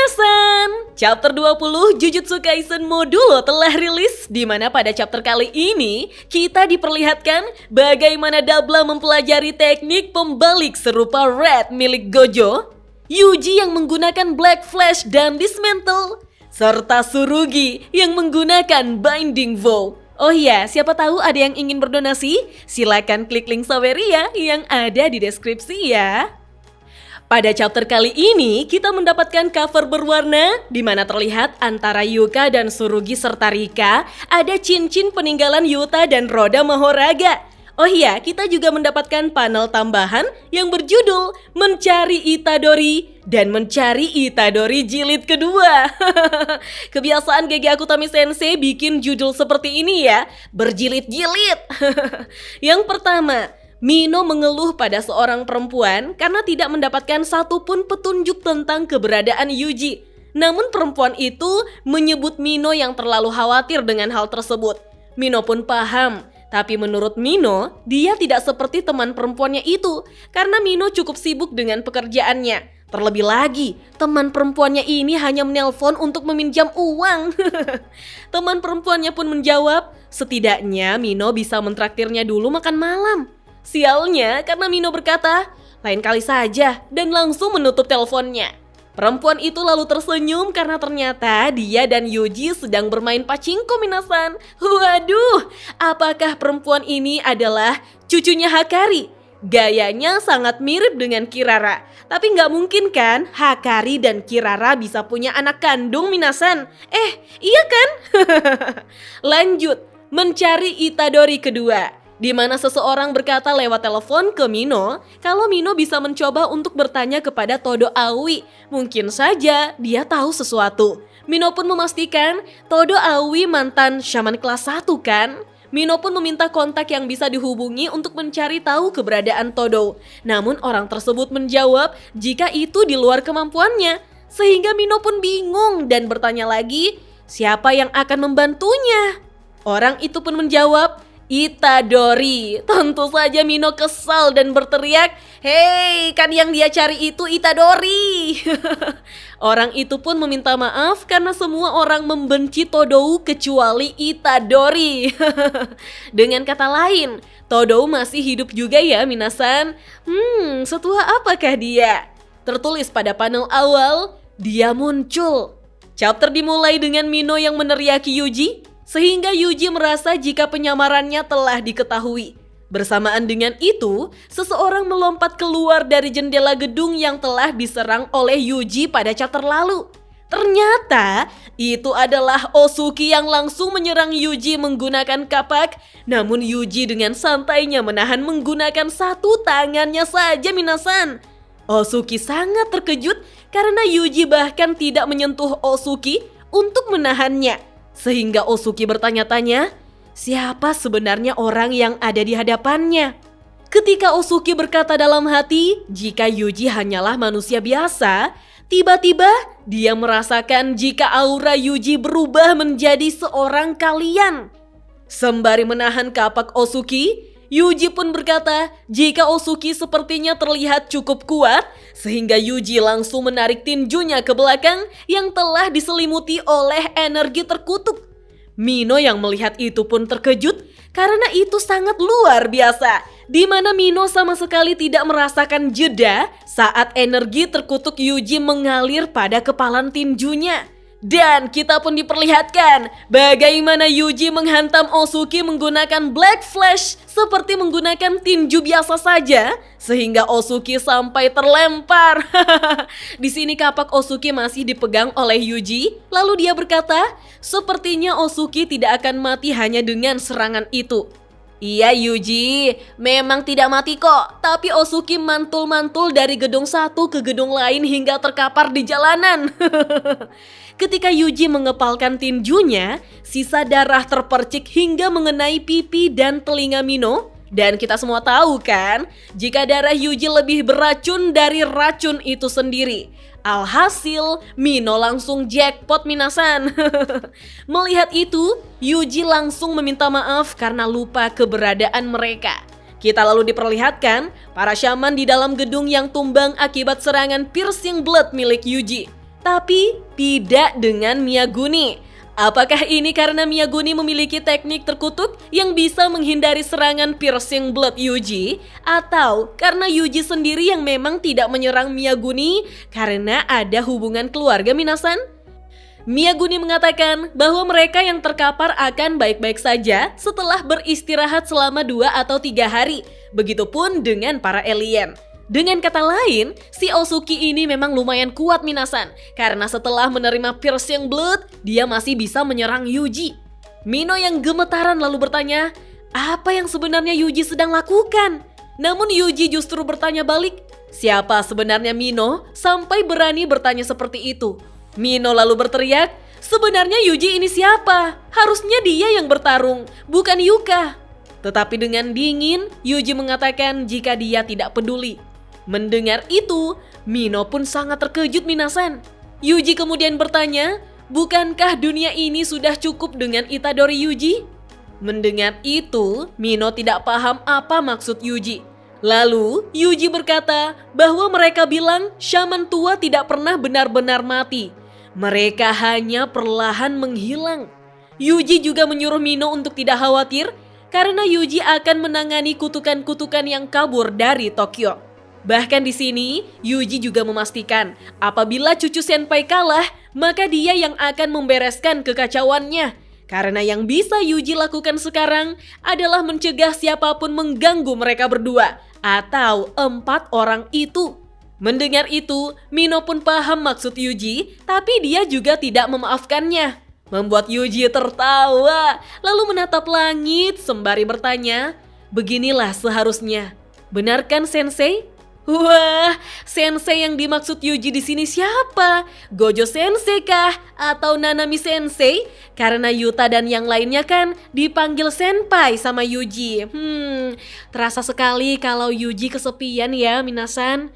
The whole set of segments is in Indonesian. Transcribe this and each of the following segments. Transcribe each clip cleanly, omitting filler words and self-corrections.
Minasan, chapter 20 Jujutsu Kaisen Modulo telah rilis, di mana pada chapter kali ini kita diperlihatkan bagaimana Dabla mempelajari teknik pembalik serupa Red milik Gojo, Yuji yang menggunakan Black Flash dan Dismantle, serta Tsurugi yang menggunakan Binding Vow. Oh iya, siapa tahu ada yang ingin berdonasi? Silakan klik link Saweria yang ada di deskripsi ya. Pada chapter kali ini, kita mendapatkan cover berwarna di mana terlihat antara Yuka dan Tsurugi serta Rika ada cincin peninggalan Yuta dan Roda Mahoraga. Oh iya, kita juga mendapatkan panel tambahan yang berjudul Mencari Itadori dan Mencari Itadori Jilid kedua. Kebiasaan GG Akutami Sensei bikin judul seperti ini ya, berjilid-jilid. Yang pertama, Mino mengeluh pada seorang perempuan karena tidak mendapatkan satupun petunjuk tentang keberadaan Yuji. Namun perempuan itu menyebut Mino yang terlalu khawatir dengan hal tersebut. Mino pun paham, tapi menurut Mino, dia tidak seperti teman perempuannya itu karena Mino cukup sibuk dengan pekerjaannya. Terlebih lagi, teman perempuannya ini hanya menelpon untuk meminjam uang. Teman perempuannya pun menjawab, setidaknya Mino bisa mentraktirnya dulu makan malam. Sialnya karena Mino berkata, lain kali saja, dan langsung menutup teleponnya. Perempuan itu lalu tersenyum karena ternyata dia dan Yuji sedang bermain pachinko minasan. Waduh, apakah perempuan ini adalah cucunya Hakari? Gayanya sangat mirip dengan Kirara. Tapi nggak mungkin kan Hakari dan Kirara bisa punya anak kandung minasan? Iya kan? Lanjut, mencari Itadori kedua. Di mana seseorang berkata lewat telepon ke Mino kalau Mino bisa mencoba untuk bertanya kepada Todo Aoi. Mungkin saja dia tahu sesuatu. Mino pun memastikan Todo Aoi mantan shaman kelas 1 kan? Mino pun meminta kontak yang bisa dihubungi untuk mencari tahu keberadaan Todo. Namun orang tersebut menjawab jika itu di luar kemampuannya. Sehingga Mino pun bingung dan bertanya lagi, siapa yang akan membantunya? Orang itu pun menjawab, Itadori. Tentu saja Mino kesal dan berteriak, "Hei, kan yang dia cari itu Itadori." Orang itu pun meminta maaf karena semua orang membenci Todou kecuali Itadori. Dengan kata lain, Todou masih hidup juga ya minasan. Setua apakah dia? Tertulis pada panel awal, dia muncul. Chapter dimulai dengan Mino yang meneriaki Yuji, sehingga Yuji merasa jika penyamarannya telah diketahui. Bersamaan dengan itu, seseorang melompat keluar dari jendela gedung yang telah diserang oleh Yuji pada chapter lalu. Ternyata itu adalah Osuki yang langsung menyerang Yuji menggunakan kapak. Namun Yuji dengan santainya menahan menggunakan satu tangannya saja minasan. Osuki sangat terkejut karena Yuji bahkan tidak menyentuh Osuki untuk menahannya. Sehingga Osuki bertanya-tanya, siapa sebenarnya orang yang ada di hadapannya? Ketika Osuki berkata dalam hati, jika Yuji hanyalah manusia biasa, tiba-tiba dia merasakan jika aura Yuji berubah menjadi seorang kalian. Sembari menahan kapak Osuki, Yuji pun berkata jika Osuki sepertinya terlihat cukup kuat, sehingga Yuji langsung menarik tinjunya ke belakang yang telah diselimuti oleh energi terkutuk. Mino yang melihat itu pun terkejut karena itu sangat luar biasa, di mana Mino sama sekali tidak merasakan jeda saat energi terkutuk Yuji mengalir pada kepalan tinjunya. Dan kita pun diperlihatkan bagaimana Yuji menghantam Osuki menggunakan Black Flash seperti menggunakan tinju biasa saja, sehingga Osuki sampai terlempar. Di sini kapak Osuki masih dipegang oleh Yuji, lalu dia berkata, sepertinya Osuki tidak akan mati hanya dengan serangan itu. Iya Yuji, memang tidak mati kok, tapi Osuki mantul-mantul dari gedung satu ke gedung lain hingga terkapar di jalanan. Ketika Yuji mengepalkan tinjunya, sisa darah terpercik hingga mengenai pipi dan telinga Mino. Dan kita semua tahu kan, jika darah Yuji lebih beracun dari racun itu sendiri. Alhasil, Mino langsung jackpot minasan. Melihat itu, Yuji langsung meminta maaf karena lupa keberadaan mereka. Kita lalu diperlihatkan para shaman di dalam gedung yang tumbang akibat serangan piercing blood milik Yuji. Tapi tidak dengan Miyaguni. Apakah ini karena Miyaguni memiliki teknik terkutuk yang bisa menghindari serangan Piercing Blood Yuji? Atau karena Yuji sendiri yang memang tidak menyerang Miyaguni karena ada hubungan keluarga minasan? Miyaguni mengatakan bahwa mereka yang terkapar akan baik-baik saja setelah beristirahat selama 2 atau 3 hari. Begitupun dengan para alien. Dengan kata lain, si Osuki ini memang lumayan kuat minasan, karena setelah menerima Piercing Blood, dia masih bisa menyerang Yuji. Mino yang gemetaran lalu bertanya, apa yang sebenarnya Yuji sedang lakukan? Namun Yuji justru bertanya balik, siapa sebenarnya Mino sampai berani bertanya seperti itu? Mino lalu berteriak, sebenarnya Yuji ini siapa? Harusnya dia yang bertarung, bukan Yuka. Tetapi dengan dingin, Yuji mengatakan jika dia tidak peduli. Mendengar itu, Mino pun sangat terkejut minasan. Yuji kemudian bertanya, bukankah dunia ini sudah cukup dengan Itadori Yuji? Mendengar itu, Mino tidak paham apa maksud Yuji. Lalu, Yuji berkata bahwa mereka bilang shaman tua tidak pernah benar-benar mati. Mereka hanya perlahan menghilang. Yuji juga menyuruh Mino untuk tidak khawatir karena Yuji akan menangani kutukan-kutukan yang kabur dari Tokyo. Bahkan di sini, Yuji juga memastikan apabila cucu senpai kalah, maka dia yang akan membereskan kekacauannya. Karena yang bisa Yuji lakukan sekarang adalah mencegah siapapun mengganggu mereka berdua atau 4 orang itu. Mendengar itu, Mino pun paham maksud Yuji, tapi dia juga tidak memaafkannya. Membuat Yuji tertawa, lalu menatap langit sembari bertanya, beginilah seharusnya. Benarkan sensei? Wah, sensei yang dimaksud Yuji di sini siapa? Gojo sensei kah? Atau Nanami sensei? Karena Yuta dan yang lainnya kan dipanggil senpai sama Yuji. Terasa sekali kalau Yuji kesepian ya minasan.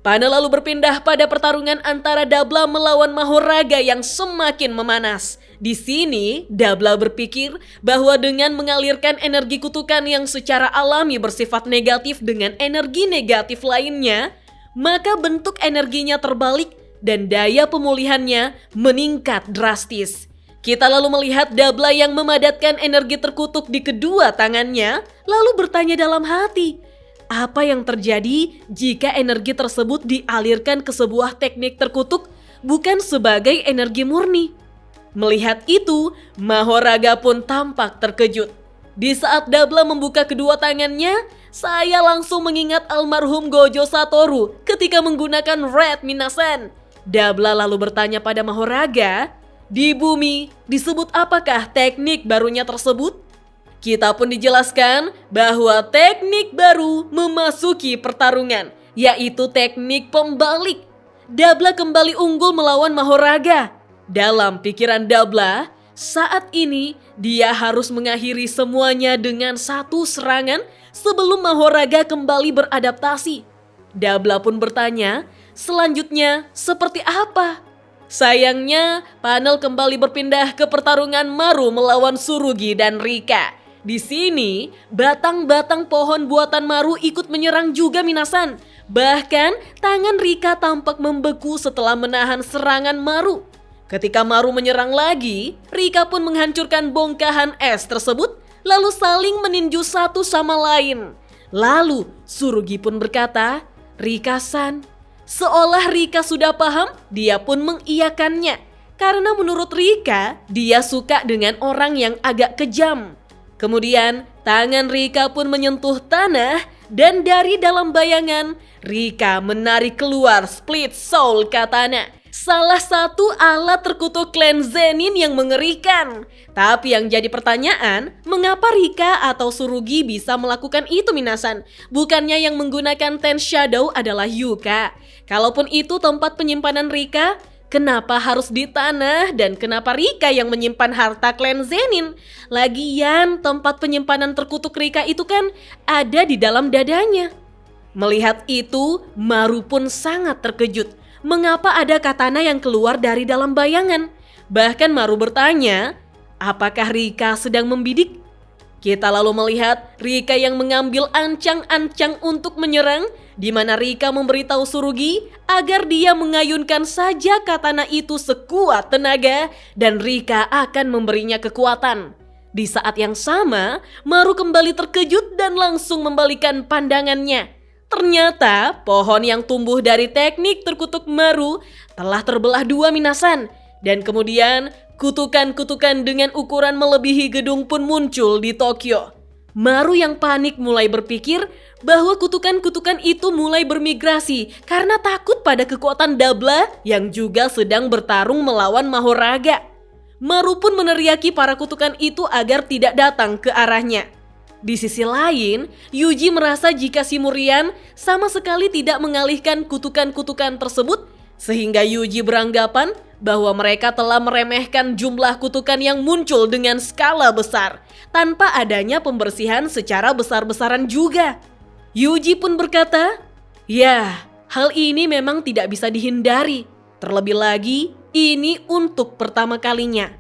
Panel lalu berpindah pada pertarungan antara Dabla melawan Mahoraga yang semakin memanas. Di sini, Dabla berpikir bahwa dengan mengalirkan energi kutukan yang secara alami bersifat negatif dengan energi negatif lainnya, maka bentuk energinya terbalik dan daya pemulihannya meningkat drastis. Kita lalu melihat Dabla yang memadatkan energi terkutuk di kedua tangannya, lalu bertanya dalam hati, apa yang terjadi jika energi tersebut dialirkan ke sebuah teknik terkutuk bukan sebagai energi murni? Melihat itu, Mahoraga pun tampak terkejut. Di saat Dabla membuka kedua tangannya, saya langsung mengingat almarhum Gojo Satoru ketika menggunakan Red Minasan. Dabla lalu bertanya pada Mahoraga, di bumi disebut apakah teknik barunya tersebut? Kita pun dijelaskan bahwa teknik baru memasuki pertarungan, yaitu teknik pembalik. Dabla kembali unggul melawan Mahoraga. Dalam pikiran Dabla, saat ini dia harus mengakhiri semuanya dengan satu serangan sebelum Mahoraga kembali beradaptasi. Dabla pun bertanya, selanjutnya seperti apa? Sayangnya, panel kembali berpindah ke pertarungan Maru melawan Tsurugi dan Rika. Di sini, batang-batang pohon buatan Maru ikut menyerang juga minasan. Bahkan, tangan Rika tampak membeku setelah menahan serangan Maru. Ketika Maru menyerang lagi, Rika pun menghancurkan bongkahan es tersebut, lalu saling meninju satu sama lain. Lalu, Tsurugi pun berkata, Rika-san. Seolah Rika sudah paham, dia pun mengiyakannya. Karena menurut Rika, dia suka dengan orang yang agak kejam. Kemudian, tangan Rika pun menyentuh tanah dan dari dalam bayangan, Rika menarik keluar Split Soul Katana. Salah satu alat terkutuk klan Zenin yang mengerikan. Tapi yang jadi pertanyaan, mengapa Rika atau Tsurugi bisa melakukan itu minasan? Bukannya yang menggunakan Ten Shadow adalah Yuka. Kalaupun itu tempat penyimpanan Rika, kenapa harus di tanah dan kenapa Rika yang menyimpan harta klan Zenin? Lagian tempat penyimpanan terkutuk Rika itu kan ada di dalam dadanya. Melihat itu, Maru pun sangat terkejut. Mengapa ada katana yang keluar dari dalam bayangan? Bahkan Maru bertanya, apakah Rika sedang membidik? Kita lalu melihat Rika yang mengambil ancang-ancang untuk menyerang, di mana Rika memberitahu Tsurugi agar dia mengayunkan saja katana itu sekuat tenaga dan Rika akan memberinya kekuatan. Di saat yang sama, Maru kembali terkejut dan langsung membalikan pandangannya. Ternyata pohon yang tumbuh dari teknik terkutuk Maru telah terbelah dua Minasan. Dan kemudian kutukan-kutukan dengan ukuran melebihi gedung pun muncul di Tokyo. Maru yang panik mulai berpikir bahwa kutukan-kutukan itu mulai bermigrasi karena takut pada kekuatan Dabla yang juga sedang bertarung melawan Mahoraga. Maru pun meneriaki para kutukan itu agar tidak datang ke arahnya. Di sisi lain, Yuji merasa jika Shimurian sama sekali tidak mengalihkan kutukan-kutukan tersebut, sehingga Yuji beranggapan bahwa mereka telah meremehkan jumlah kutukan yang muncul dengan skala besar, tanpa adanya pembersihan secara besar-besaran juga. Yuji pun berkata, "Ya, hal ini memang tidak bisa dihindari. Terlebih lagi, ini untuk pertama kalinya."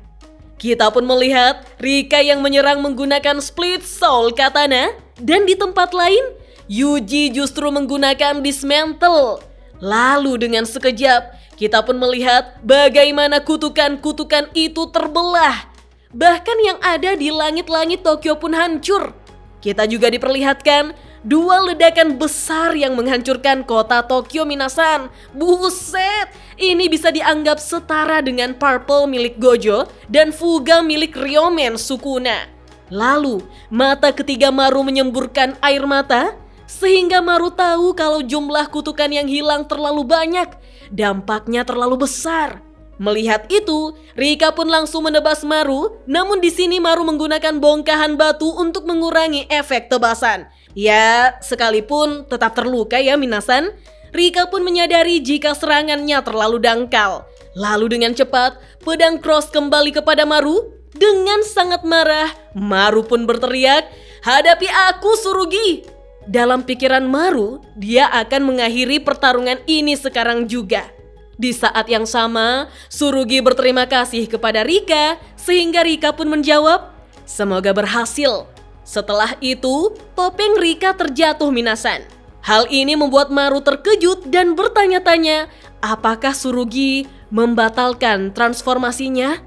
Kita pun melihat Rika yang menyerang menggunakan Split Soul Katana, dan di tempat lain, Yuji justru menggunakan Dismantle. Lalu dengan sekejap, kita pun melihat bagaimana kutukan-kutukan itu terbelah. Bahkan yang ada di langit-langit Tokyo pun hancur. Kita juga diperlihatkan dua ledakan besar yang menghancurkan kota Tokyo Minasan. Buset, ini bisa dianggap setara dengan Purple milik Gojo dan Fuga milik Ryomen Sukuna. Lalu, mata ketiga Maru menyemburkan air mata, sehingga Maru tahu kalau jumlah kutukan yang hilang terlalu banyak, dampaknya terlalu besar. Melihat itu, Rika pun langsung menebas Maru, namun di sini Maru menggunakan bongkahan batu untuk mengurangi efek tebasan. Ya, sekalipun tetap terluka ya Minasan, Rika pun menyadari jika serangannya terlalu dangkal. Lalu dengan cepat, pedang cross kembali kepada Maru. Dengan sangat marah, Maru pun berteriak, "Hadapi aku, Tsurugi!" Dalam pikiran Maru, dia akan mengakhiri pertarungan ini sekarang juga. Di saat yang sama, Tsurugi berterima kasih kepada Rika, sehingga Rika pun menjawab, "Semoga berhasil." Setelah itu, topeng Rika terjatuh Minasan. Hal ini membuat Maru terkejut dan bertanya-tanya, apakah Tsurugi membatalkan transformasinya?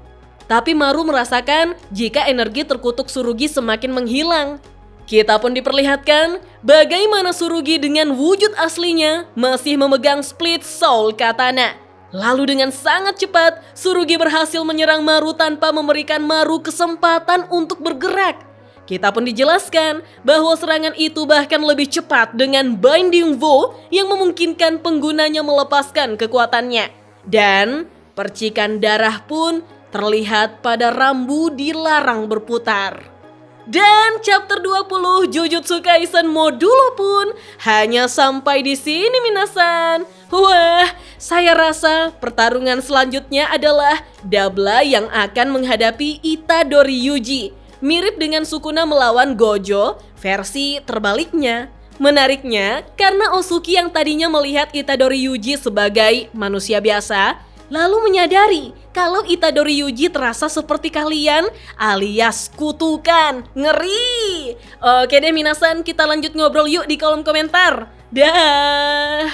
Tapi Maru merasakan jika energi terkutuk Tsurugi semakin menghilang. Kita pun diperlihatkan bagaimana Tsurugi dengan wujud aslinya masih memegang Split Soul Katana. Lalu dengan sangat cepat, Tsurugi berhasil menyerang Maru tanpa memberikan Maru kesempatan untuk bergerak. Kita pun dijelaskan bahwa serangan itu bahkan lebih cepat dengan Binding Vow yang memungkinkan penggunanya melepaskan kekuatannya. Dan percikan darah pun terlihat pada rambu dilarang berputar. Dan chapter 20 Jujutsu Kaisen Modulo pun hanya sampai di sini Minasan. Wah, saya rasa pertarungan selanjutnya adalah Dabla yang akan menghadapi Itadori Yuji. Mirip dengan Sukuna melawan Gojo, versi terbaliknya. Menariknya, karena Osuki yang tadinya melihat Itadori Yuji sebagai manusia biasa, lalu menyadari kalau Itadori Yuji terasa seperti kalian alias kutukan. Ngeri. Oke deh Minasan, kita lanjut ngobrol yuk di kolom komentar. Dah.